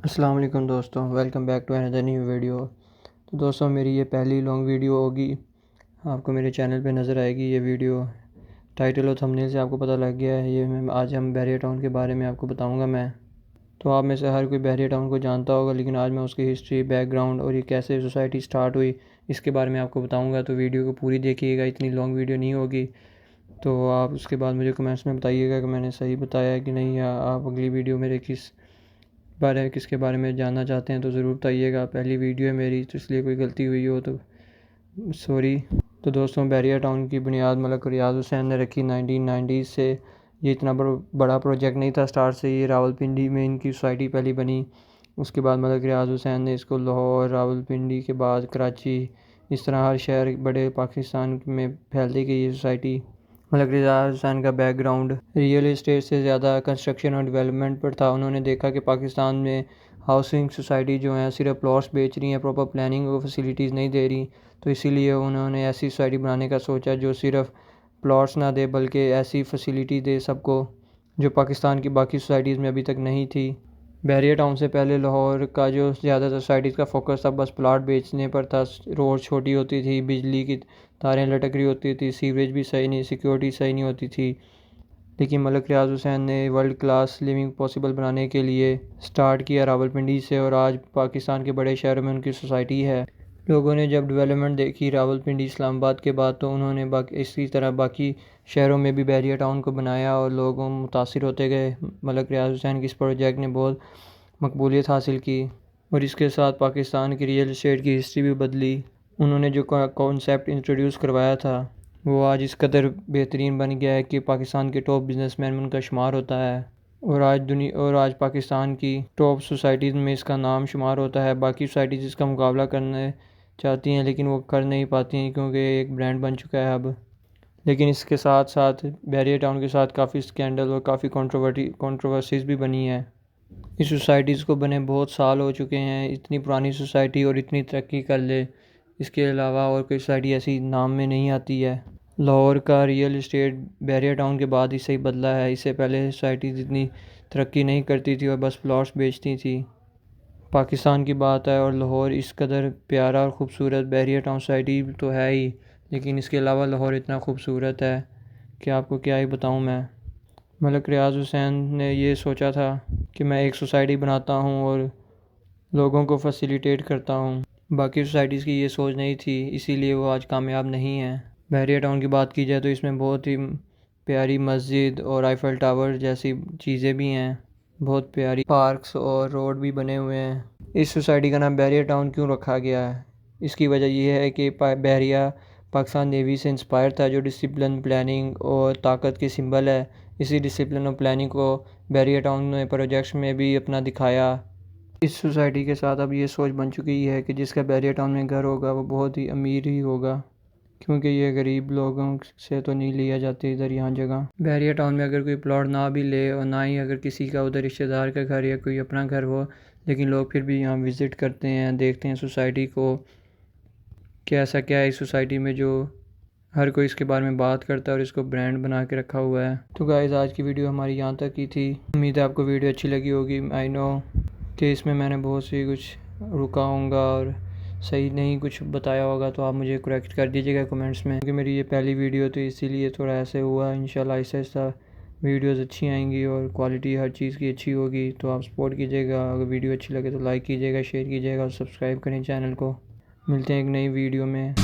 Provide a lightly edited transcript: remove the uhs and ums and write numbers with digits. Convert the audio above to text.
अस्सलाम वालेकुम दोस्तों, welcome back to another new video. तो दोस्तों, मेरी ये पहली लॉन्ग वीडियो होगी, आपको मेरे चैनल पे नज़र आएगी ये वीडियो। टाइटल और थंबनेल से आपको पता लग गया है। आज हम बहरिया टाउन के बारे में आपको बताऊंगा मैं। तो आप में से हर कोई बहरिया टाउन को जानता होगा, लेकिन आज मैं उसकी हिस्ट्री, बैकग्राउंड और ये कैसे सोसाइटी स्टार्ट हुई, इसके बारे में आपको बताऊँगा। तो वीडियो को पूरी देखिएगा, इतनी लॉन्ग वीडियो नहीं होगी। तो आप उसके बाद मुझे कमेंट्स में बताइएगा कि मैंने सही बताया है कि नहीं, या आप अगली वीडियो मेरे किसके बारे में जानना चाहते हैं तो ज़रूर बताइएगा। पहली वीडियो है मेरी, तो इसलिए कोई गलती हुई हो तो सॉरी। तो दोस्तों, बहरिया टाउन की बुनियाद मलक रियाज हुसैन ने रखी 1990 से। ये इतना बड़ा प्रोजेक्ट नहीं था स्टार्ट से। ये रावलपिंडी में इनकी सोसाइटी पहली बनी। उसके बाद मलक रियाज हुसैन ने इसको लाहौर, रावलपिंडी के बाद कराची, इस तरह हर शहर बड़े पाकिस्तान में फैलती गई ये सोसाइटी। मलक रियाज हुसैन का बैकग्राउंड रियल इस्टेट से ज़्यादा कंस्ट्रक्शन और डेवलपमेंट पर था। उन्होंने देखा कि पाकिस्तान में हाउसिंग सोसाइटी जो हैं सिर्फ प्लॉट्स बेच रही हैं, प्रॉपर प्लानिंग और फैसिलिटीज़ नहीं दे रही। तो इसीलिए उन्होंने ऐसी सोसाइटी बनाने का सोचा जो सिर्फ प्लॉट्स ना दे बल्कि ऐसी फैसिलिटी दे सबको जो पाकिस्तान की बाकी सोसाइटीज़ में अभी तक नहीं थी। बहरिया टाउन से पहले लाहौर का जो ज़्यादातर सोसाइटीज़ का फोकस था बस प्लाट बेचने पर था। रोड छोटी होती थी, बिजली की तारें लटक रही होती थी, सीवरेज भी सही नहीं, सिक्योरिटी सही नहीं होती थी। लेकिन मलक रियाज हुसैन ने वर्ल्ड क्लास लिविंग पॉसिबल बनाने के लिए स्टार्ट किया रावलपिंडी से, और आज पाकिस्तान के बड़े शहरों में उनकी सोसाइटी है। लोगों ने जब डेवलपमेंट देखी रावलपिंडी, इस्लामाबाद के बाद, तो उन्होंने इसी तरह बाकी शहरों में भी बहरिया टाउन को बनाया और लोग मुतासिर होते गए। मलक रियाज हुसैन की इस प्रोजेक्ट ने बहुत मकबूलियत हासिल की और इसके साथ पाकिस्तान की रियल इस्टेट की हिस्ट्री भी बदली। उन्होंने जो कॉन्सेप्ट इंट्रोड्यूस करवाया था वो आज इस कदर बेहतरीन बन गया है कि पाकिस्तान के टॉप बिजनेसमैन में उनका शुमार होता है, और आज पाकिस्तान की टॉप सोसाइटीज़ में इसका नाम शुमार होता है। बाकी सोसाइटीज़ इसका मुकाबला करने चाहती हैं लेकिन वो कर नहीं पाती हैं क्योंकि एक ब्रांड बन चुका है अब। लेकिन इसके साथ साथ बहरिया टाउन के साथ काफ़ी स्कैंडल और काफ़ी कंट्रोवर्सीज़ भी बनी है। इस सोसाइटीज़ को बने बहुत साल हो चुके हैं। इतनी पुरानी सोसाइटी और इतनी तरक्की कर ले, इसके अलावा और कोई सोसाइटी ऐसी नाम में नहीं आती है। लाहौर का रियल इस्टेट बहरिया टाउन के बाद ही सही बदला है। इससे पहले सोसाइटी इतनी तरक्की नहीं करती थी और बस प्लॉट्स बेचती थी। पाकिस्तान की बात है और लाहौर इस कदर प्यारा और ख़ूबसूरत, बहरिया टाउन सोसाइटी तो है ही, लेकिन इसके अलावा लाहौर इतना खूबसूरत है कि आपको क्या ही बताऊँ मैं। मलक रियाज हुसैन ने ये सोचा था कि मैं एक सोसाइटी बनाता हूँ और लोगों को फैसिलिटेट करता हूँ। बाकी सोसाइटीज़ की ये सोच नहीं थी, इसीलिए वो आज कामयाब नहीं है। बहरिया टाउन की बात की जाए तो इसमें बहुत ही प्यारी मस्जिद और आईफल टावर जैसी चीज़ें भी हैं। बहुत प्यारी पार्क्स और रोड भी बने हुए हैं। इस सोसाइटी का नाम बहरिया टाउन क्यों रखा गया है? इसकी वजह यह है कि बहरिया पाकिस्तान नेवी से इंस्पायर था, जो डिसिप्लिन, प्लानिंग और ताकत की सिंबल है। इसी डिसिप्लिन और प्लानिंग को बहरिया टाउन ने प्रोजेक्ट्स में भी अपना दिखाया। इस सोसाइटी के साथ अब ये सोच बन चुकी है कि जिसका बहरिया टाउन में घर होगा वो बहुत ही अमीर ही होगा, क्योंकि ये गरीब लोगों से तो नहीं लिया जाती इधर यहाँ जगह। बहरिया टाउन में अगर कोई प्लॉट ना भी ले और ना ही अगर किसी का उधर रिश्तेदार का घर या कोई अपना घर हो, लेकिन लोग फिर भी यहाँ विज़िट करते हैं, देखते हैं सोसाइटी को कि ऐसा क्या है इस सोसाइटी में जो हर कोई इसके बारे में बात करता है और इसको ब्रांड बना के रखा हुआ है। तो गाइस, आज की वीडियो हमारी यहाँ तक की थी। उम्मीद है आपको वीडियो अच्छी लगी होगी। आई नो कि इसमें मैंने बहुत सी कुछ रुका होगा और सही नहीं कुछ बताया होगा, तो आप मुझे करेक्ट कर दीजिएगा कमेंट्स में, क्योंकि मेरी ये पहली वीडियो तो इसीलिए थोड़ा ऐसे हुआ। इंशाल्लाह ऐसा ऐसा वीडियोज़ अच्छी आएंगी और क्वालिटी हर चीज़ की अच्छी होगी, तो आप सपोर्ट कीजिएगा। अगर वीडियो अच्छी लगे तो लाइक कीजिएगा, शेयर कीजिएगा और सब्सक्राइब करें चैनल को। मिलते हैं एक नई वीडियो में।